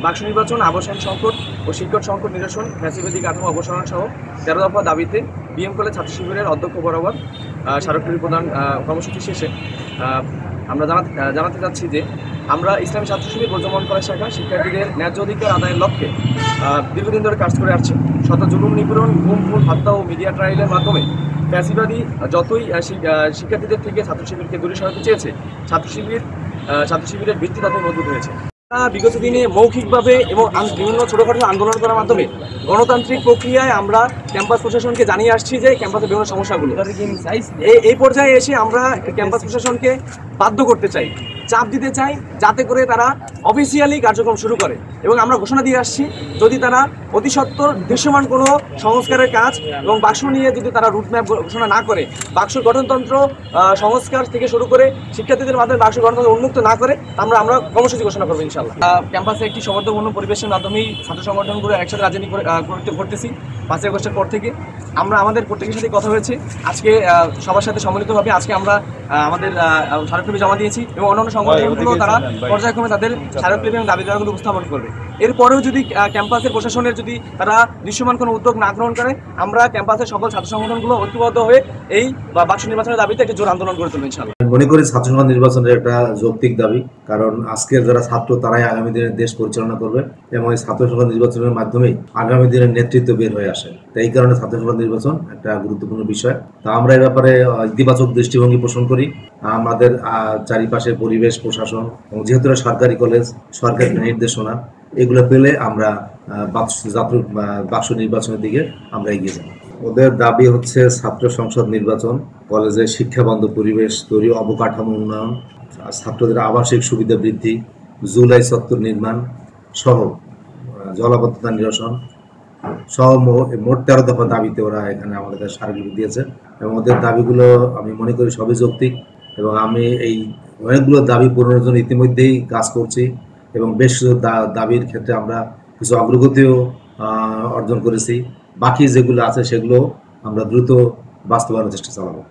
বাক্স নির্বাচন, আবাসন সংকট ও শিক্ষক সংকট নিরসন, ফ্যাসিবাদী কাঠামো অপসারণ সহ 13 দফা দাবিতে বিএম কলেজ ছাত্র শিবিরের অধ্যক্ষ বরাবর স্মারকলিপি প্রদান কর্মসূচি শেষে আমরা জানাতে চাচ্ছি যে আমরা ইসলামী ছাত্র শিবির বর্জমন কলেজ শাখা শিক্ষার্থীদের ন্যায্য অধিকার আদায়ের লক্ষ্যে দীর্ঘদিন ধরে কাজ করে আসছে। শত জুলুম, নিপীড়ন, গুম, খুন, হত্যা ও মিডিয়া ট্রায়ালের মাধ্যমে ফ্যাসিবাদী যতই শিক্ষার্থীদের থেকে ছাত্র শিবিরকে দূরে সরাতে চেয়েছে, ছাত্র শিবিরের ভিত্তি ততই মজবুত হয়েছে। বিগত দিনে মৌখিকভাবে এবং বিভিন্ন ছোটোখাটো আন্দোলন করার মাধ্যমে গণতান্ত্রিক প্রক্রিয়ায় আমরা ক্যাম্পাস প্রশাসনকে জানিয়ে আসছি যে ক্যাম্পাসের বিভিন্ন সমস্যাগুলো। এই পর্যায়ে এসে আমরা ক্যাম্পাস প্রশাসনকে বাধ্য করতে চাই, চাপ দিতে চাই, যাতে করে তারা অফিসিয়ালি কার্যক্রম শুরু করে। এবং আমরা ঘোষণা দিয়ে আসছি, যদি তারা অতি সত্বর দৃশ্যমান কোনো সংস্কারের কাজ এবং বাক্স নিয়ে যদি তারা রুটম্যাপ ঘোষণা না করে, বাক্স গঠনতন্ত্র সংস্কার থেকে শুরু করে শিক্ষার্থীদের মাধ্যমে বাক্স গঠনতন্ত্র উন্মুক্ত না করে আমরা কর্মসূচি ঘোষণা করবো ইনশাআল্লাহ। ক্যাম্পাসে একটি সৌহার্দ্যপূর্ণ পরিবেশের মাধ্যমেই ছাত্র সংগঠনগুলো একসাথে রাজনীতি করতেছি। 5 আগস্টের পর থেকে আমরা আমাদের প্রত্যেকের সাথে কথা হয়েছে। আজকে সবার সাথে সম্মিলিতভাবে আজকে আমরা আমাদের স্মারকলিপি জমা দিয়েছি এবং অন্যান্য সংগঠনগুলো তারা পর্যায়ক্রমে তাদের স্মারকলিপি এবং দাবি দাওয়াগুলো উপস্থাপন করবে। এরপরেও যদি ক্যাম্পাসের প্রশাসনের যদি তারা দৃশ্যমান কোনো উদ্যোগ না গ্রহণ করে, আমরা ক্যাম্পাসের সকল ছাত্র সংগঠনগুলো ঐক্যবদ্ধ হয়ে এই বাক্স নির্বাচনের দাবিতে একটি জোর আন্দোলন করে তুলবে ইনশাআল্লাহ। মনে করি ছাত্র সংসদ নির্বাচনের একটা যৌক্তিক দাবি, কারণ আজকের যারা ছাত্র তারাই আগামী দিনের দেশ পরিচালনা করবে এবং এই ছাত্র সংসদ নির্বাচনের মাধ্যমেই আগামী দিনের নেতৃত্ব বের হয়ে আসে। তাই এই কারণে ছাত্র সংসদ নির্বাচন একটা গুরুত্বপূর্ণ বিষয়। তা আমরা এই ব্যাপারে ইতিবাচক দৃষ্টিভঙ্গি পোষণ করি। আমাদের চারিপাশে পরিবেশ, প্রশাসন এবং যেহেতু সরকারি কলেজ, সরকারি নির্দেশনা এগুলো পেলে আমরা বাক্স নির্বাচনের দিকে আমরা এগিয়ে যাব। ওদের দাবি হচ্ছে ছাত্র সংসদ নির্বাচন, কলেজে শিক্ষাবান্ধব পরিবেশ তৈরি, অবকাঠামো উন্নয়ন, ছাত্রদের আবাসিক সুবিধা বৃদ্ধি, জুলাই চত্বর নির্মাণ সহ জলাবদ্ধতা নিরসন সহ মোট 13 দফা দাবিতে ওরা এখানে আমাদের কাছে স্মারকলিপি দিয়েছে এবং ওদের দাবিগুলো আমি মনে করি সবই যৌক্তিক এবং আমি এই অনেকগুলো দাবি পূরণের জন্য ইতিমধ্যেই কাজ করছি এবং বেশ কিছু দাবির ক্ষেত্রে আমরা কিছু অগ্রগতিও অর্জন করেছি। বাকি যেগুলো আছে সেগুলো আমরা দ্রুত বাস্তবায়নের চেষ্টা চালাবো।